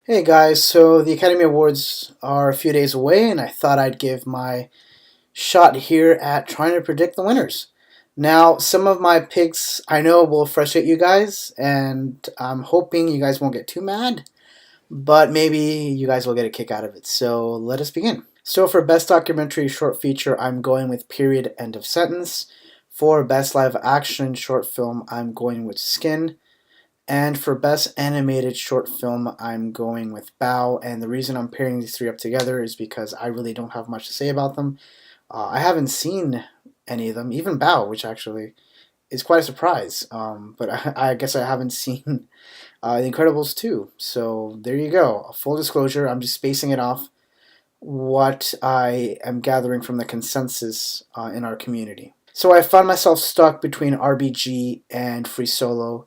Hey guys, so the Academy Awards are a few days away, and I thought I'd give my shot here at trying to predict the winners. Now, some of my picks I know will frustrate you guys, and I'm hoping you guys won't get too mad, but maybe you guys will get a kick out of it. So let us begin. So, for Best Documentary Short Feature, I'm going with Period End of Sentence. For Best Live Action Short Film, I'm going with Skin. And for Best Animated Short Film, I'm going with Bao. And the reason I'm pairing these three up together is because I really don't have much to say about them. I haven't seen any of them, even Bao, which actually is quite a surprise. But I guess I haven't seen The Incredibles 2. So there you go. Full disclosure, I'm just spacing it off what I am gathering from the consensus in our community. So I found myself stuck between RBG and Free Solo,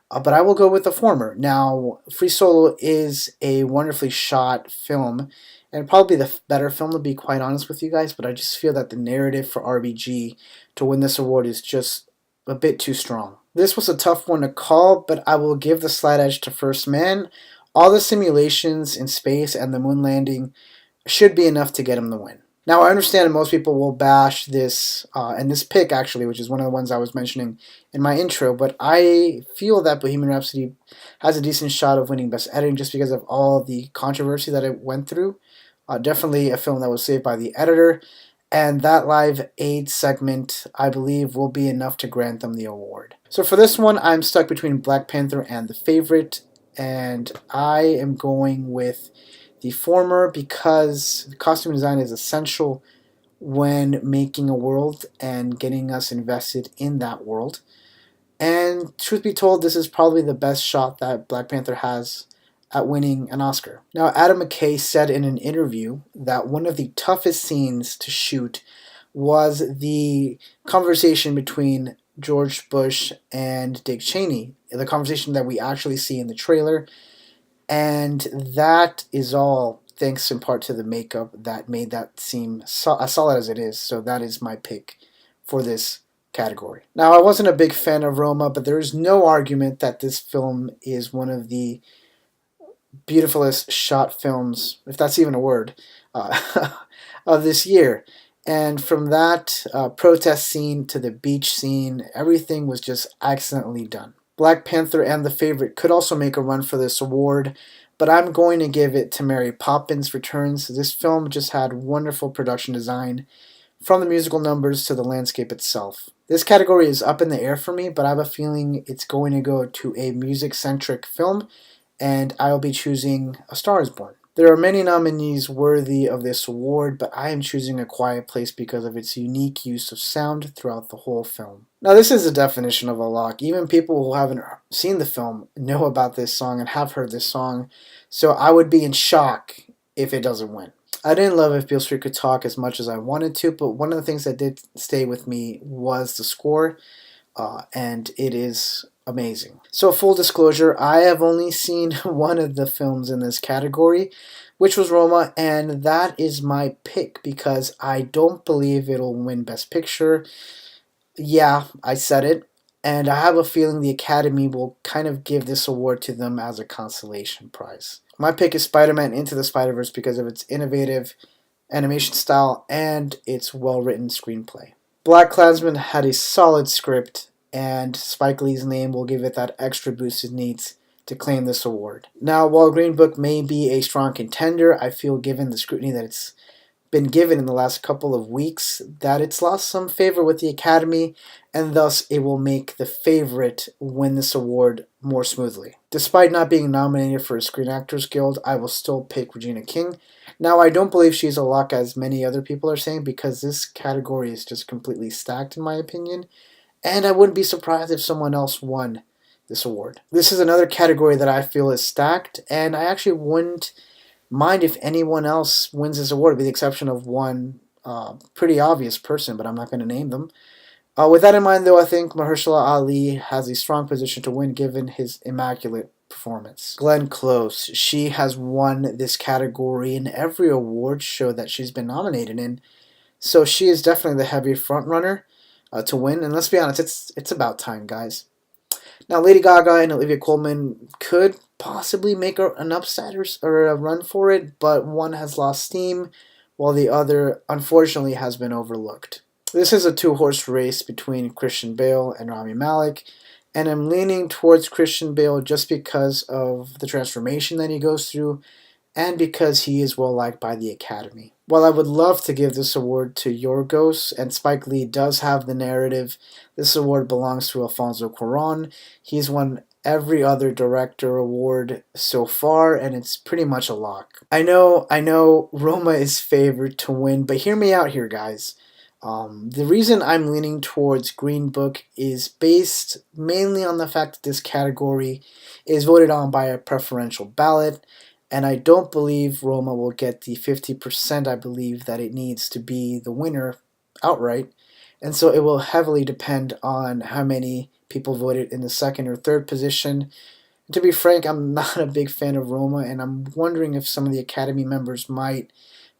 but I will go with the former. Now, Free Solo is a wonderfully shot film, and probably the better film, to be quite honest with you guys, but I just feel that the narrative for RBG to win this award is just a bit too strong. This was a tough one to call, but I will give the slight edge to First Man. All the simulations in space and the moon landing should be enough to get him the win. Now, I understand that most people will bash this, and this pick actually, which is one of the ones I was mentioning in my intro, but I feel that Bohemian Rhapsody has a decent shot of winning Best Editing just because of all the controversy that it went through. Definitely a film that was saved by the editor, and that Live Aid segment, I believe, will be enough to grant them the award. So for this one, I'm stuck between Black Panther and The Favorite, and I am going with the former because costume design is essential when making a world and getting us invested in that world. And truth be told, this is probably the best shot that Black Panther has at winning an Oscar. Now, Adam McKay said in an interview that one of the toughest scenes to shoot was the conversation between George Bush and Dick Cheney, the conversation that we actually see in the trailer, and that is all thanks in part to the makeup that made that seem as solid as it is. So that is my pick for this category. Now, I wasn't a big fan of Roma, but there is no argument that this film is one of the beautifulest shot films, if that's even a word, of this year. And from that protest scene to the beach scene, everything was just excellently done. Black Panther and The Favorite could also make a run for this award, but I'm going to give it to Mary Poppins Returns. This film just had wonderful production design, from the musical numbers to the landscape itself. This category is up in the air for me, but I have a feeling it's going to go to a music-centric film, and I'll be choosing A Star is Born. There are many nominees worthy of this award, but I am choosing A Quiet Place because of its unique use of sound throughout the whole film. Now, this is the definition of a lock. Even people who haven't seen the film know about this song and have heard this song, so I would be in shock if it doesn't win. I didn't love If Beale Street Could Talk as much as I wanted to, but one of the things that did stay with me was the score, and it is amazing. So, full disclosure, I have only seen one of the films in this category, which was Roma, and that is my pick because I don't believe it'll win Best Picture. Yeah, I said it, and I have a feeling the Academy will kind of give this award to them as a consolation prize. My pick is Spider-Man Into the Spider-Verse because of its innovative animation style and its well-written screenplay. Black Klansman had a solid script, and Spike Lee's name will give it that extra boost it needs to claim this award. Now, while Green Book may be a strong contender, I feel given the scrutiny that it's been given in the last couple of weeks that it's lost some favor with the Academy, and thus it will make The Favorite win this award more smoothly. Despite not being nominated for a Screen Actors Guild, I will still pick Regina King. Now, I don't believe she's a lock as many other people are saying because this category is just completely stacked in my opinion, and I wouldn't be surprised if someone else won this award. This is another category that I feel is stacked, and I actually wouldn't mind if anyone else wins this award, with the exception of one pretty obvious person, but I'm not going to name them. With that in mind, though, I think Mahershala Ali has a strong position to win given his immaculate performance. Glenn Close, she has won this category in every award show that she's been nominated in, so she is definitely the heavy frontrunner to win. And let's be honest, it's about time, guys. Now, Lady Gaga and Olivia Colman could possibly make an upset or a run for it, but one has lost steam, while the other, unfortunately, has been overlooked. This is a two-horse race between Christian Bale and Rami Malek, and I'm leaning towards Christian Bale just because of the transformation that he goes through and because he is well liked by the Academy. While I would love to give this award to Yorgos, and Spike Lee does have the narrative, this award belongs to Alfonso Cuarón. He's won every other director award so far, and it's pretty much a lock. I know Roma is favored to win, but hear me out here, guys. The reason I'm leaning towards Green Book is based mainly on the fact that this category is voted on by a preferential ballot, and I don't believe Roma will get the 50% I believe that it needs to be the winner outright. And so it will heavily depend on how many people voted in the second or third position. And to be frank, I'm not a big fan of Roma, and I'm wondering if some of the Academy members might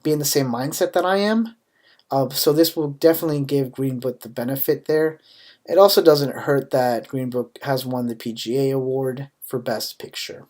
be in the same mindset that I am. So this will definitely give Green Book the benefit there. It also doesn't hurt that Green Book has won the PGA award for Best Picture.